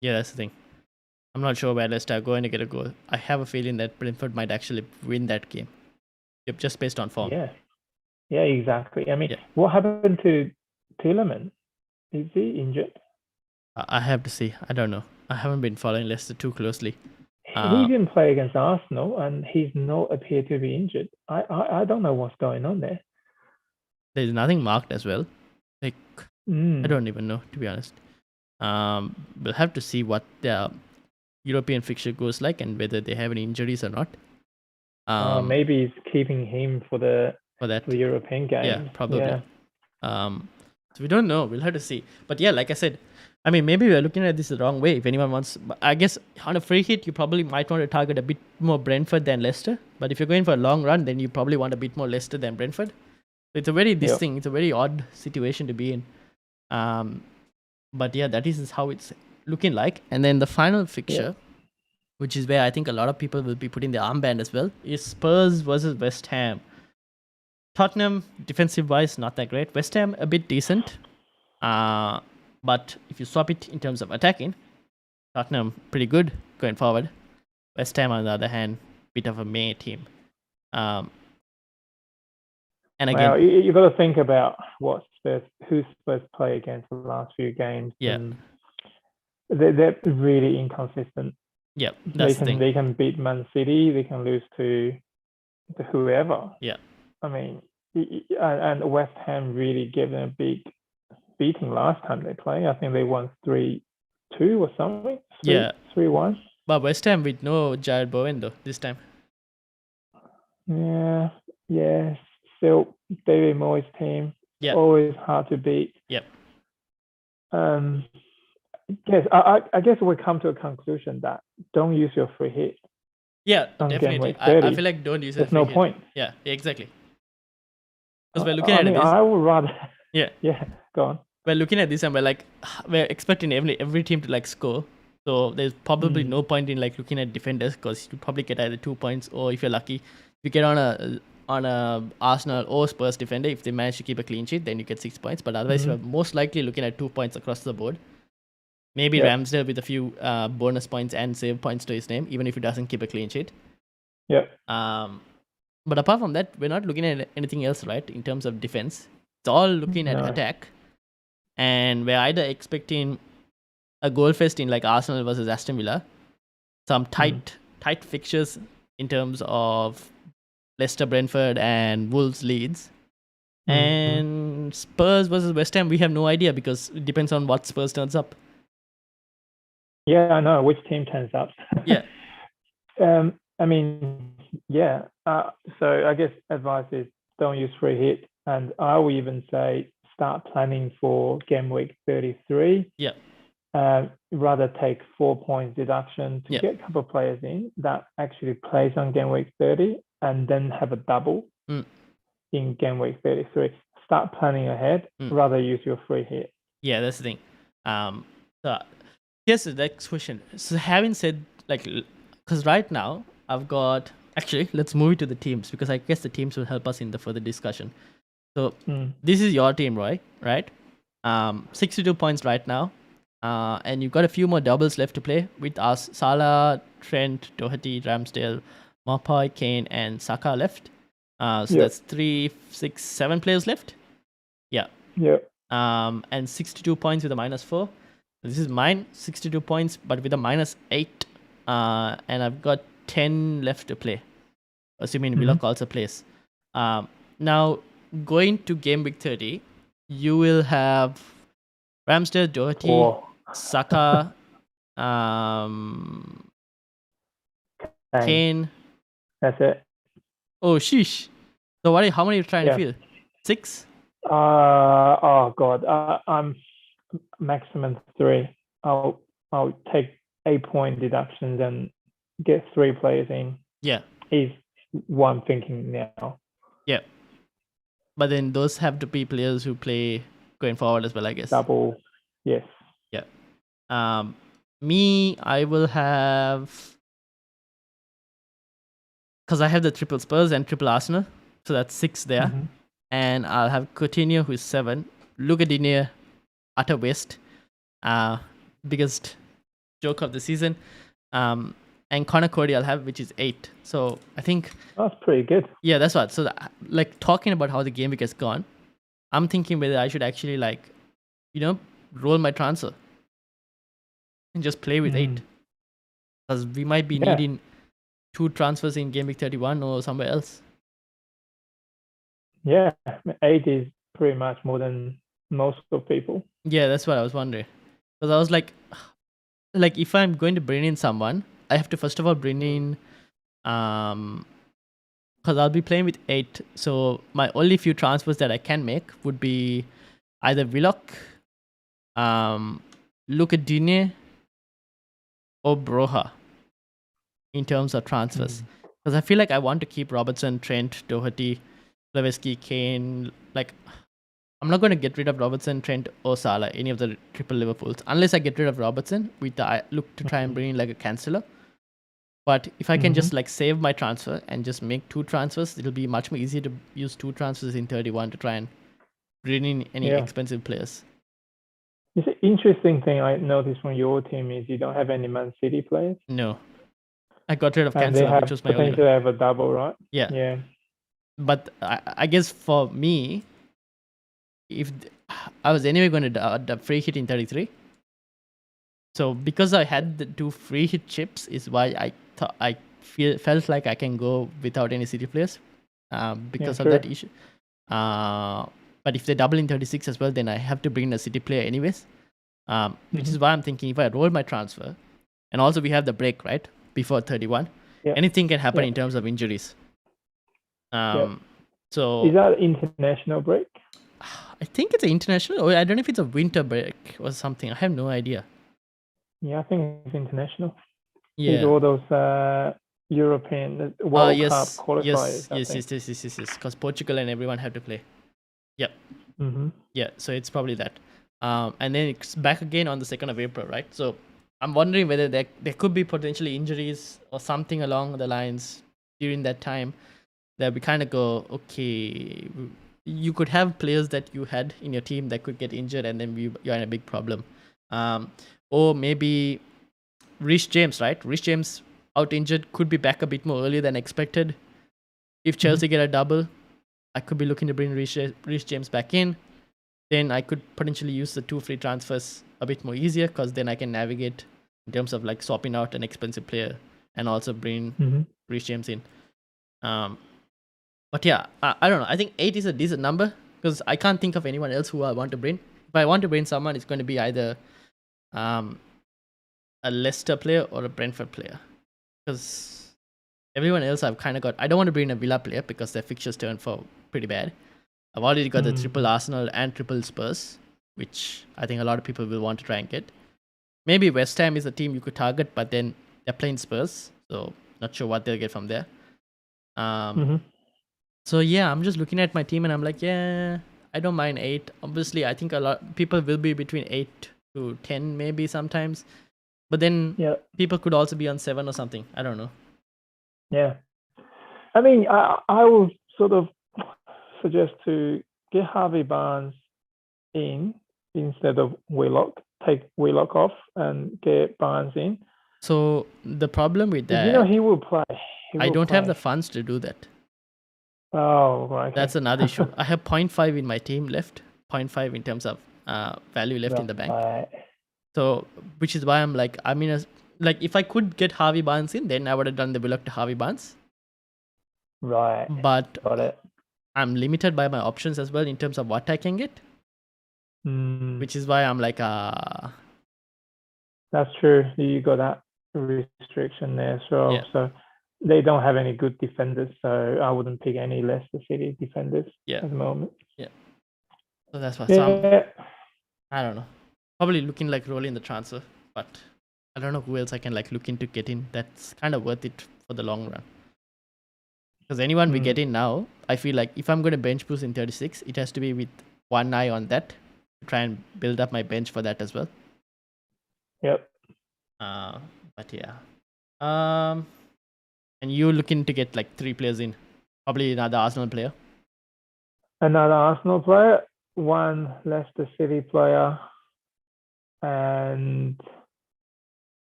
Yeah, that's the thing. I'm not sure where Leicester are going to get a goal. I have a feeling that Brentford might actually win that game. Yep, just based on form. Yeah, exactly. I mean, what happened to Tielemans? Is he injured? I have to see. I don't know. I haven't been following Leicester too closely. He didn't play against Arsenal, and he's not appeared to be injured. I don't know what's going on there. There's nothing marked as well. Like I don't even know, to be honest. We'll have to see what their European fixture goes like and whether they have any injuries or not. Maybe he's keeping him for the European game. Yeah, probably. Yeah. So we don't know. We'll have to see. But yeah, like I said, I mean, maybe we're looking at this the wrong way. If anyone wants, I guess on a free hit, you probably might want to target a bit more Brentford than Leicester. But if you're going for a long run, then you probably want a bit more Leicester than Brentford. It's a very It's a very odd situation to be in. But yeah, that is how it's looking like. And then the final fixture, which is where I think a lot of people will be putting their armband as well, is Spurs versus West Ham. Tottenham, defensive wise, not that great. West Ham, a bit decent. But if you swap it in terms of attacking, Tottenham, pretty good going forward. West Ham, on the other hand, bit of a meh team. And again, well, you got to think about who Spurs play against the last few games. Yeah. And they're really inconsistent. Yeah, that's the thing. They can beat Man City. They can lose to whoever. Yeah. I mean, and West Ham really gave them a big beating last time they played. I think they won 3-2 or something. 3-1. But West Ham with no Jared Bowen though this time. Yeah. Still, David Moyes' team. Yeah. Always hard to beat. Yep. Yes, I guess we come to a conclusion that don't use your free hit. Yeah, definitely. I feel like don't use it. There's no point. Yeah, exactly. Because we're looking at this. I would rather. Yeah. Go on. We're looking at this and we're expecting every team to like score. So there's probably no point in like looking at defenders because you probably get either 2 points or if you're lucky, you get on a Arsenal or Spurs defender. If they manage to keep a clean sheet, then you get 6 points. But otherwise, you're most likely looking at 2 points across the board. Maybe Ramsdale with a few bonus points and save points to his name, even if he doesn't keep a clean sheet. Yeah. But apart from that, we're not looking at anything else, right? In terms of defense, it's all looking at attack, and we're either expecting a goal fest in like Arsenal versus Aston Villa, some tight fixtures in terms of Leicester, Brentford, and Wolves, Leeds, and Spurs versus West Ham. We have no idea because it depends on what Spurs turns up. Yeah, I know which team turns up. Yeah. I mean, so I guess advice is don't use free hit, and I will even say start planning for game week 33. Yeah. Rather take 4 points deduction to get a couple of players in that actually plays on game week 30, and then have a double in game week 33. Start planning ahead. Rather use your free hit. Yeah, that's the thing. So here's the next question. So having said because right now I've got let's move it to the teams because I guess the teams will help us in the further discussion. So this is your team, Roy, right? 62 points right now. And you've got a few more doubles left to play with us. Salah, Trent, Doherty, Ramsdale, Maupay, Kane, and Saka left. That's 3, 6, 7 players left. Yeah. Yeah. And 62 points with a -4. This is mine, 62 points, but with a -8. And I've got 10 left to play, assuming Willock also plays. Now, going to game week 30, you will have Ramsdale, Doherty, Or Saka, Kane. That's it. Oh, sheesh. So how many are you trying to Yeah. field? 6? Oh God, I'm maximum 3. I'll take 8-point deductions and get 3 players in. Yeah. Is what I'm thinking now. Yeah. But then those have to be players who play going forward as well, I guess. Double, yes. Yeah. Me, I will have, because I have the triple Spurs and triple Arsenal, so that's 6 there. And I'll have Coutinho, who's 7. Luka Digne, utter waste, biggest joke of the season. And Connor Cody I'll have, which is 8. So I think That's pretty good. Yeah, that's what. So like talking about how the game week has gone, I'm thinking whether I should actually roll my transfer and just play with 8, because we might be needing 2 transfers in game week 31 or somewhere else. Yeah, 8 is pretty much more than most of people. Yeah, that's what I was wondering, because I was like if I'm going to bring in someone, I have to first of all bring in because I'll be playing with 8, so my only few transfers that I can make would be either Willock, Luka Digne, or Broha in terms of transfers. Because I feel like I want to keep Robertson, Trent, Doherty, Leveski, Kane. Like, I'm not going to get rid of Robertson, Trent, or Salah, any of the triple Liverpools, unless I get rid of Robertson with I look to try and bring in like a canceller. But if I can just like save my transfer and just make 2 transfers, it'll be much more easier to use 2 transfers in 31 to try and bring in any expensive players. It's an interesting thing I noticed from your team is you don't have any Man City players. No. I got rid of And they Cancelo, have which was my only. potentially have a double, right? Yeah. Yeah. But I guess for me, if I was anyway going to free hit in 33, so because I had the 2 free hit chips is why I felt like I can go without any City players because of that issue. But if they double in 36 as well, then I have to bring in a City player anyways, which is why I'm thinking if I roll my transfer, and also we have the break, right, before 31, anything can happen in terms of injuries. So is that international break? I think it's an international, or I don't know if it's a winter break or something. I have no idea. Yeah, I think it's international. Yeah. It's all those European World Cup qualifiers. Yes. Because Portugal and everyone have to play. Yep. Yeah, so it's probably that. And then it's back again on the 2nd of April, right? So I'm wondering whether there could be potentially injuries or something along the lines during that time that we kind of go, okay, you could have players that you had in your team that could get injured, and then you're in a big problem. Or maybe Reece James, right? Reece James out injured, could be back a bit more earlier than expected. If Chelsea get a double, I could be looking to bring Reece James back in. Then I could potentially use the 2 free transfers a bit more easier, because then I can navigate in terms of like swapping out an expensive player and also bring Reece James in. But yeah, I don't know. I think 8 is a decent number, because I can't think of anyone else who I want to bring. If I want to bring someone, it's going to be either a Leicester player or a Brentford player, because everyone else I've kind of got. I don't want to bring a Villa player because their fixtures turn for pretty bad. I've already got the triple Arsenal and triple Spurs, which I think a lot of people will want to try and get. Maybe West Ham is a team you could target, but then they're playing Spurs, so not sure what they'll get from there. So yeah, I'm just looking at my team and I'm like, yeah, I don't mind 8. Obviously, I think a lot people will be between 8 to 10 maybe sometimes, but then people could also be on 7 or something. I don't know. Yeah, I mean, I will sort of suggest to get Harvey Barnes in instead of Willock. Take Willock off and get Barnes in. So the problem with that, you know, he will play. I don't have the funds to do that. Oh, right. Okay. That's another issue. I have 0.5 in my team left, 0.5 in terms of value left in the bank. So, which is why I'm like, I mean, like if I could get Harvey Barnes in, then I would have done the Willock to Harvey Barnes. Right. But Got it. I'm limited by my options as well in terms of what I can get, which is why I'm like, That's true. You got that restriction there as well. Yeah. So they don't have any good defenders. So I wouldn't pick any Leicester City defenders Yeah. at the moment. So that's why. Yeah. I don't know. Probably looking like rolling the transfer, but I don't know who else I can like look into getting. That's kind of worth it for the long run. Because anyone we get in now, I feel like if I'm going to bench boost in 36, it has to be with one eye on that to try and build up my bench for that as well. Yep. But yeah. And you're looking to get like 3 players in, probably another Arsenal player. Another Arsenal player, one Leicester City player, and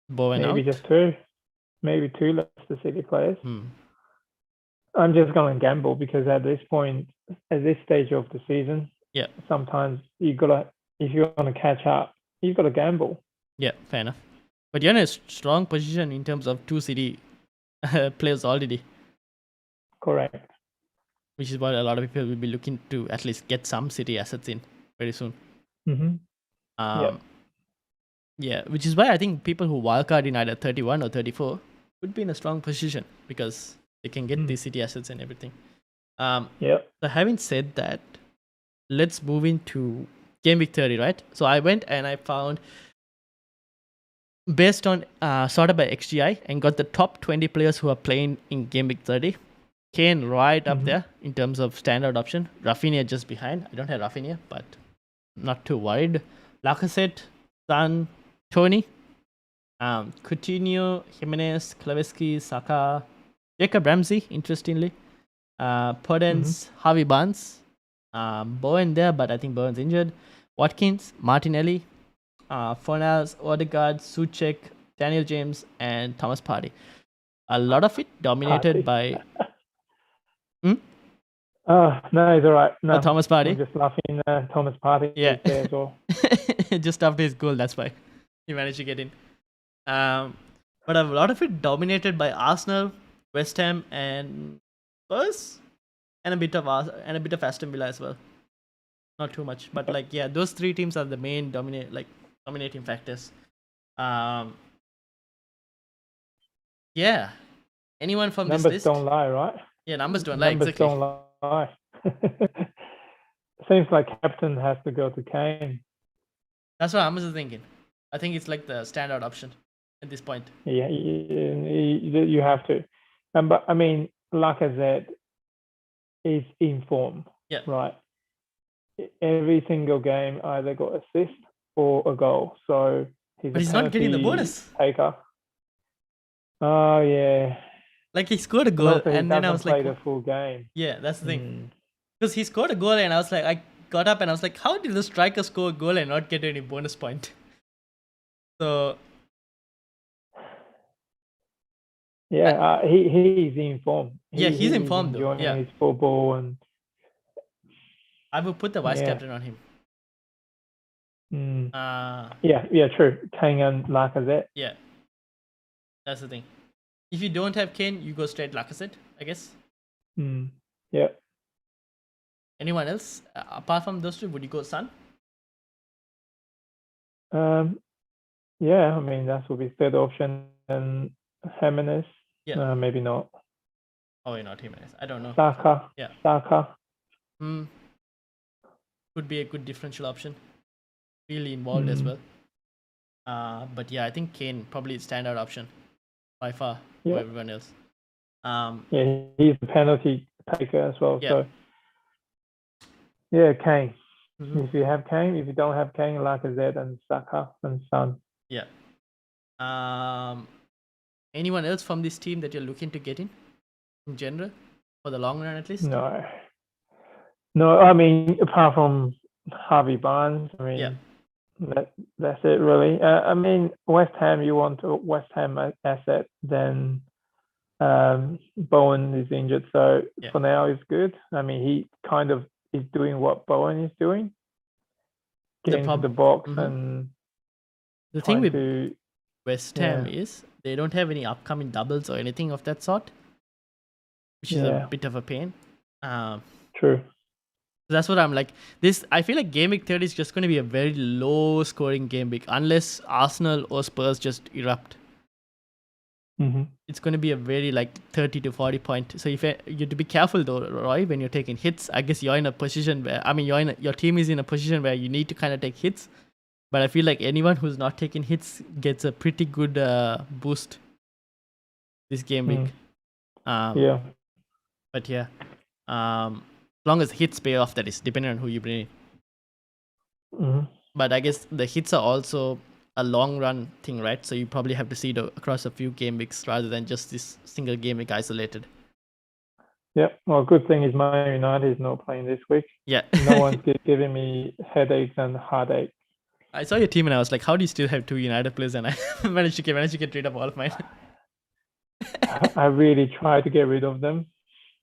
Bowen maybe out. just two, maybe 2 Leicester City players. I'm just going to gamble because at this point, at this stage of the season, sometimes you gotta, if you want to catch up, you've got to gamble. Yeah, fair enough. But you're in a strong position in terms of 2 City players already. Correct. Which is why a lot of people will be looking to at least get some City assets in very soon. Yeah, which is why I think people who wildcard in either 31 or 34 would be in a strong position because they can get these City assets and everything. So having said that, let's move into Game Week 30, right? So I went and I found, based on sorted by XGI, and got the top 20 players who are playing in Game Week 30. Kane right up there in terms of standard option. Rafinha just behind. I don't have Rafinha, but not too worried. Lacazette, Son, Tony, Coutinho, Jimenez, Klaveski, Saka, Jacob Ramsey, interestingly, Podence, Harvey Barnes, Bowen there, but I think Bowen's injured. Watkins, Martinelli, Fornals, Odegaard, Suchek, Daniel James, and Thomas Partey. A lot of it dominated by... Oh, no, he's all right. No, Thomas Partey. I'm just laughing. Thomas Partey is there as well. Just after his goal, that's why he managed to get in. But a lot of it dominated by Arsenal, West Ham, and Spurs, and a bit of Aston Villa as well. Not too much, but like those 3 teams are the main dominating factors. Anyone from Numbers this list? don't lie, right? Yeah, numbers don't lie. Numbers Exactly. don't lie. Seems like captain has to go to Kane. That's what I'm just thinking. I think it's like the standout option at this point. Yeah, you have to. But I mean, Lacazette is in form. Yeah. Right. Every single game either got assist or a goal. So he's not getting the bonus taker. Oh yeah. Like he scored a goal and then I was like, the full game. Yeah, that's the thing. Because he scored a goal and I was like, I got up and I was like, how did the striker score a goal and not get any bonus point? So yeah, he's in form. He's in form though. Enjoying his football, and I would put the vice captain on him. Yeah, true. Kane and Lacazette. Yeah, that's the thing. If you don't have Kane, you go straight Lacazette, I guess. Yeah. Anyone else apart from those 2? Would you go Son? Yeah, I mean that would be 3rd option, and Jimenez. Yeah. Maybe not. Oh, not Jimenez. I don't know. Saka. Yeah. Saka. Could be a good differential option. Really involved as well. But yeah, I think Kane probably standout option by far for everyone else. Yeah, he's a penalty taker as well. Yeah. So yeah, Kane. If you have Kane, if you don't have Kane, Lacazette and Saka and Son. Yeah. Anyone else from this team that you're looking to get in general, for the long run at least? No. I mean, apart from Harvey Barnes, I mean, that's it really. I mean, West Ham, you want a West Ham asset, then Bowen is injured, so for now it's good. I mean, he kind of is doing what Bowen is doing, getting to the box and The thing trying with to West Ham yeah. is they don't have any upcoming doubles or anything of that sort, which is a Yeah. bit of a pain. True. That's what I'm like. This I feel like Game Week 30 is just going to be a very low scoring game week unless Arsenal or Spurs just erupt. Mm-hmm. It's going to be a very like 30 to 40 point. So if you have to be careful though, Roy, when you're taking hits. I guess you're in a position where your team is in a position where you need to kind of take hits. But I feel like anyone who's not taking hits gets a pretty good boost this game week. Yeah. But yeah, as long as hits pay off, that is depending on who you bring in. Mm-hmm. But I guess the hits are also a long run thing, right? So you probably have to see it across a few game weeks rather than just this single game week isolated. Yep. Well, good thing is Man United is not playing this week. Yeah. No one's giving me headaches and heartaches. I saw your team and I was like, how do you still have two United players? And I managed to get rid of all of mine. I really try to get rid of them.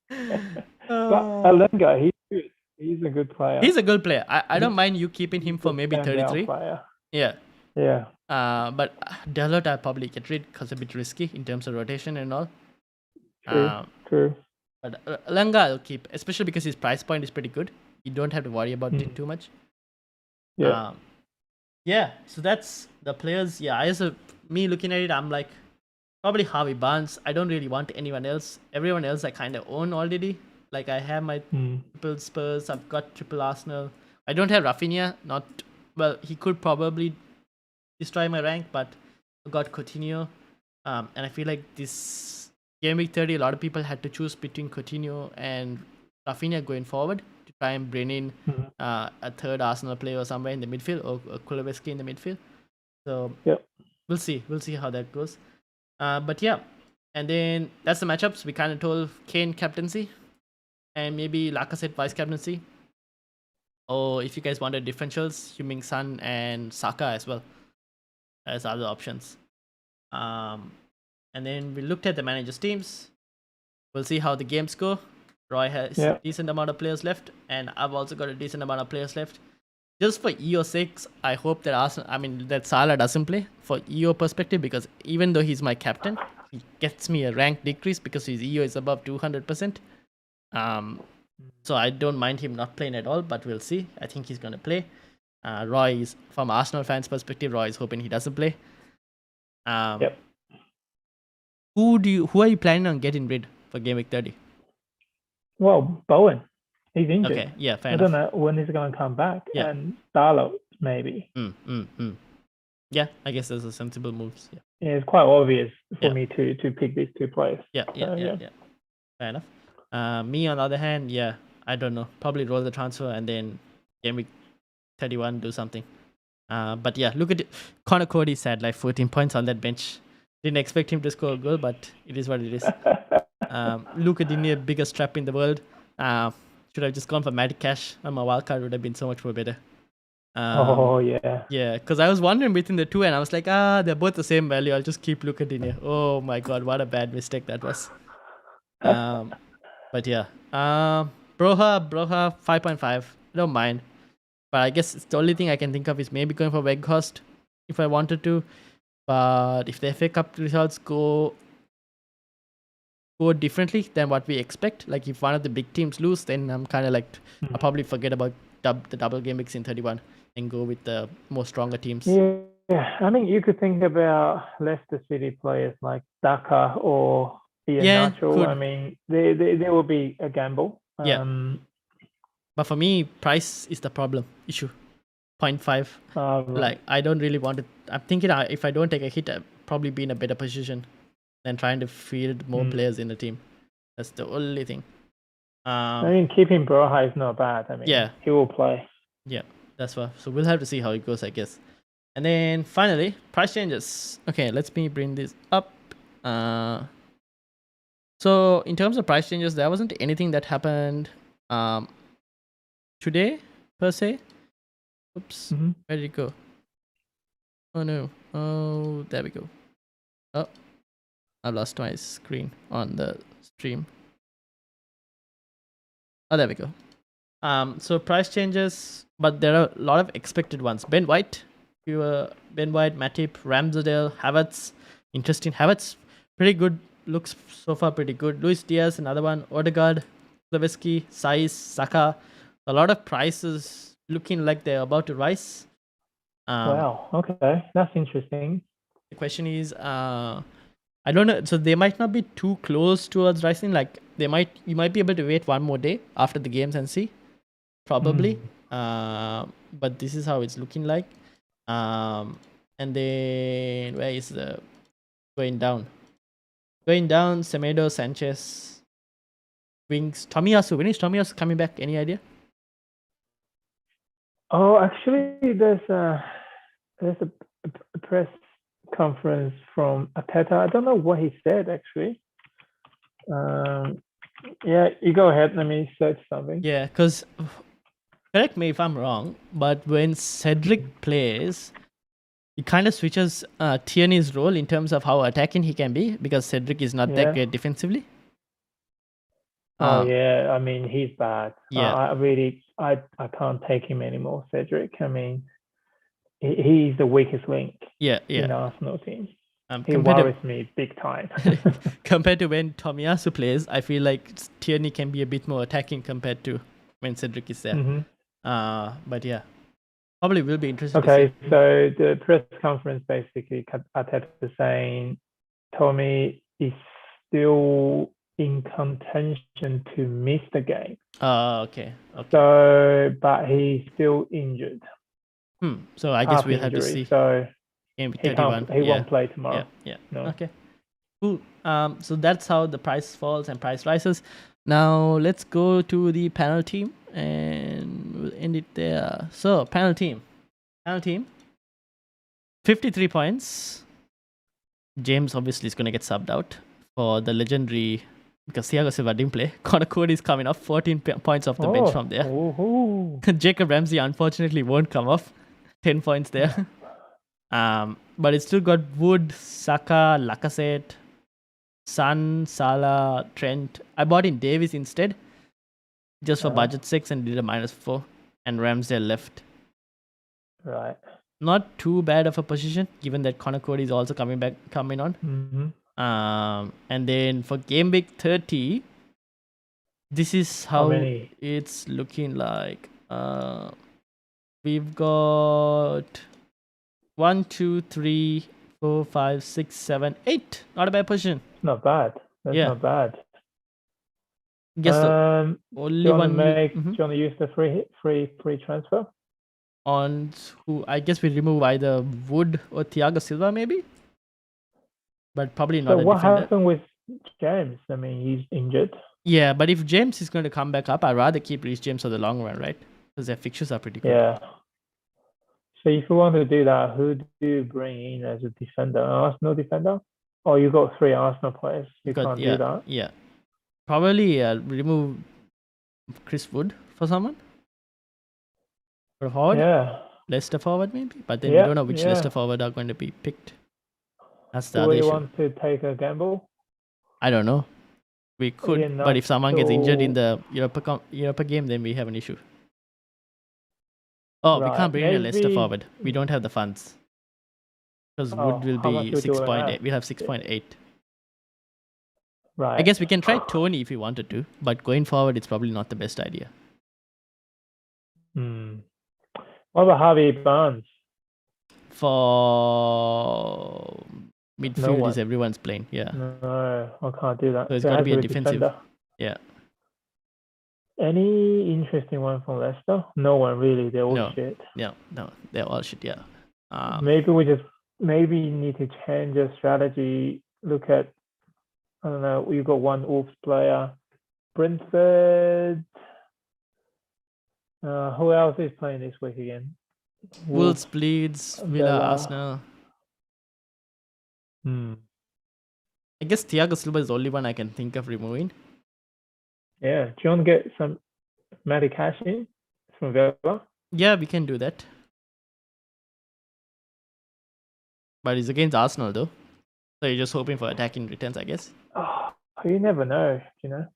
But Alenga, he's good. He's a good player. He's a good player. I don't mind you keeping him for maybe 33. Player. Yeah. Yeah. But Dalot I'll probably get rid because it's a bit risky in terms of rotation and all. True. But Alenga I'll keep, especially because his price point is pretty good. You don't have to worry about it too much. Yeah. Yeah, so that's the players. Yeah, me looking at it, I'm like, probably Harvey Barnes. I don't really want anyone else. Everyone else I kind of own already. Like I have my triple Spurs. I've got triple Arsenal. I don't have Rafinha. He could probably destroy my rank, but I got Coutinho. And I feel like this game week 30, a lot of people had to choose between Coutinho and Rafinha going forward to try and bring in a third Arsenal player or somewhere in the midfield, or Kuleveski in the midfield. So we'll see how that goes. But yeah, and then that's the matchups. We kind of told Kane captaincy and maybe Lacazette vice captaincy. Or if you guys wanted differentials, Heung-min Son and Saka as well as other options. And then we looked at the managers' teams. We'll see how the games go. Roy has a decent amount of players left, and I've also got a decent amount of players left. Just for EO sakes, I hope that Salah doesn't play for EO perspective, because even though he's my captain, he gets me a rank decrease because his EO is above 200%. So I don't mind him not playing at all, but we'll see. I think he's going to play. Roy is, from Arsenal fans' perspective, Roy is hoping he doesn't play. Who are you planning on getting rid for Game Week 30? Well, Bowen. He's injured. Okay, yeah, fair enough. I don't know when he's going to come back. Yeah. And Dalot, maybe. Yeah, I guess those are sensible moves. Yeah, it's quite obvious for me to pick these two players. Yeah. Fair enough. Me, on the other hand, I don't know. Probably roll the transfer and then Game Week 31 do something. But yeah, look at it. Connor Cody's had like 14 points on that bench. Didn't expect him to score a goal, but it is what it is. Luka Digne, biggest trap in the world. Should have just gone for Magic Cash on my wildcard, would have been so much more better. Yeah, because I was wondering between the two and I was like, they're both the same value. I'll just keep Luka Digne. Oh my god, what a bad mistake that was. But yeah. Broha 5.5. I don't mind. But I guess it's the only thing I can think of is maybe going for Weghorst if I wanted to. But if the FA Cup results go differently than what we expect, like if one of the big teams lose, then I'm kind of like, I'll probably forget about the double game weeks in 31 and go with the more stronger teams. Yeah, I mean, you could think about Leicester City players like Daka or Ian Nacho. I mean, there will be a gamble. But for me, price is the issue. 0.5. Right. Like, I don't really want it. I'm thinking if I don't take a hit, I'll probably be in a better position than trying to field more players in the team. That's the only thing. I mean, keeping Broha is not bad. I mean, he will play. Yeah, that's why. So we'll have to see how it goes, I guess. And then finally, price changes. Okay, let me bring this up. So in terms of price changes, there wasn't anything that happened today per se. Oops, where did it go? Oh no. Oh, there we go. Oh, I lost my screen on the stream. Oh, there we go. So price changes, but there are a lot of expected ones. Ben White Ben White, Matip, Ramsdale, Havertz. Interesting. Havertz, pretty good. Looks so far pretty good. Luis Diaz, another one. Odegaard, Leveski, Saiz, Saka. A lot of prices looking like they're about to rise. Wow. Okay, that's interesting. The question is, I don't know. So they might not be too close towards rising. Like you might be able to wait one more day after the games and see, probably. But this is how it's looking like. And then where is the going down? Going down, Semedo, Sanchez, wings, Tomiyasu. When is Tomiyasu coming back? Any idea? Oh, actually, there's a press conference from Ateta. I don't know what he said actually. Yeah, you go ahead. Let me search something. Yeah, because correct me if I'm wrong, but when Cedric plays, it kind of switches Tierney's role in terms of how attacking he can be because Cedric is not that Yeah. great defensively. Oh yeah, I mean he's bad. Yeah. I can't take him anymore, Cedric. I mean, he's the weakest link Yeah, in the yeah. Arsenal team. He Compared worries me big time. compared to when Tomiyasu plays, I feel like Tierney can be a bit more attacking compared to when Cedric is there. Mhm. But yeah, probably will be interesting to Okay, see. so the press conference basically Arteta is saying Tommy is still in contention to miss the game. Okay. So, but he's still injured. So I guess Half we'll have to injury. see. So Game he 31. won't play tomorrow. Yeah. No. Okay. Cool. So that's how the price falls and price rises. Now let's go to the panel team and we'll end it there. So panel team, 53 points. James obviously is going to get subbed out for the legendary because Thiago Silva didn't play. Connor Cody is coming off 14 points off the bench from there. Jacob Ramsey unfortunately won't come off. 10 points there. But it's still got Wood, Saka, Lacazette, Son, Salah, Trent. I bought in Davies instead, just for budget 6 and did a -4. And Ramsdale left. Right. Not too bad of a position, given that Connor Cody is also coming on. And then for game week 30, this is how it's looking like. We've got 1, 2, 3, 4, 5, 6, 7, 8. Not a bad position. Not bad. That's not bad. Guess the only one. Do you want to use the free transfer? On who? I guess we remove either Wood or Thiago Silva, maybe. But probably not. So what happened with James? I mean, he's injured. Yeah, but if James is going to come back up, I'd rather keep Reece James for the long run, right? Because their fixtures are pretty good. Yeah. So if you want to do that, who do you bring in as a defender? An Arsenal defender? Oh, you got 3 Arsenal players. You can't do that. Yeah. Probably remove Chris Wood for someone. For forward? Yeah. Leicester forward maybe? But then we don't know which Leicester forward are going to be picked. That's the other issue. Do you want to take a gamble? I don't know. We could, but if someone gets injured in the Europa game, then we have an issue. Oh, we can't bring in a Leicester forward. We don't have the funds. Because Wood will be 6.8. We'll have 6.8. Right. I guess we can try Tony if we wanted to, but going forward, it's probably not the best idea. What about Harvey Barnes? For midfield is everyone's playing. Yeah. No, I can't do that. So it's got to be a defensive. Yeah. Any interesting one from Leicester? No one really. They're all shit. No, they're all shit. Yeah. Maybe we need to change the strategy. Look at, I don't know. You got one Wolves player, Brentford. Who else is playing this week again? Wolves, Leeds, Villa, Arsenal. I guess Thiago Silva is the only one I can think of removing. Yeah. Do you want to get some Matty Cash in from Villa? Yeah, we can do that. But it's against Arsenal though. So you're just hoping for attacking returns, I guess. Oh, you never know, you know.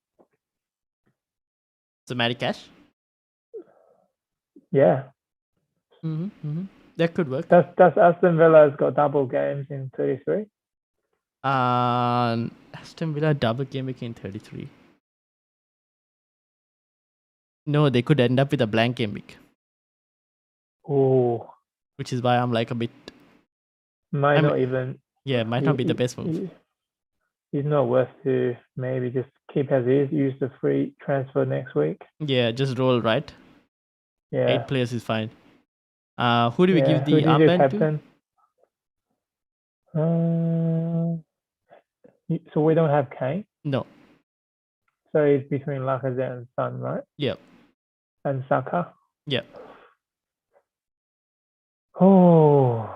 So Matty Cash? Yeah. that could work. Does Aston Villa's got double games in 33? Aston Villa double game week in 33. No, they could end up with a blank game week, Oh, which is why I'm like a bit. might I not mean, even. Yeah, might not be the best move. It's not worth to maybe just keep as is. Use the free transfer next week. Yeah, just roll, right? Yeah. 8 players is fine. Who do we give Who the did you armband to? captain? So we don't have Kane. No. So it's between Lacazette and Son, right? Yep. And Saka. Yep. Oh.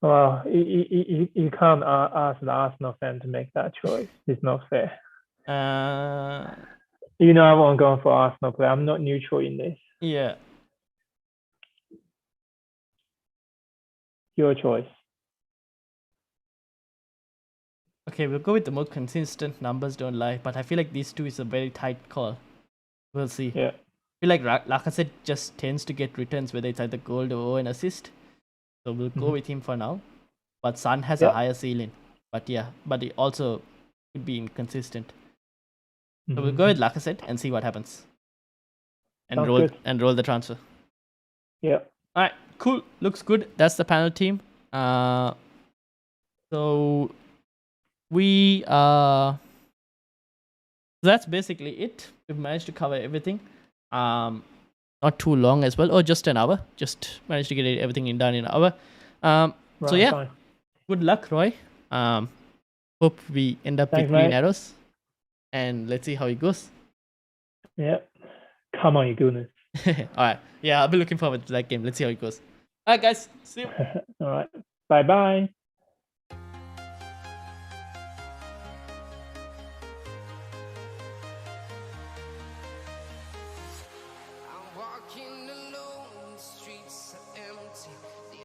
Well, you can't ask the Arsenal fan to make that choice. It's not fair. You know I won't go for Arsenal player. I'm not neutral in this. Yeah. Your choice. Okay, we'll go with the most consistent. Numbers don't lie, but I feel like these two is a very tight call. We'll see. Yeah. I feel like Lacazette just tends to get returns, whether it's either goal or an assist. So we'll go with him for now. But Son has a higher ceiling. But yeah, but he also could be inconsistent. So we'll go with Lacazette and see what happens. And roll the transfer. Yeah. Alright, cool. Looks good. That's the panel team. So we that's basically it. We've managed to cover everything. Not too long as well, or just an hour. Just managed to get everything done in an hour. So yeah, fine. Good luck, Roy. Hope we end up with green arrows, and let's see how it goes. Yeah, come on, you goodness. Alright, yeah, I'll be looking forward to that game. Let's see how it goes. Alright, guys, see you. Alright, bye.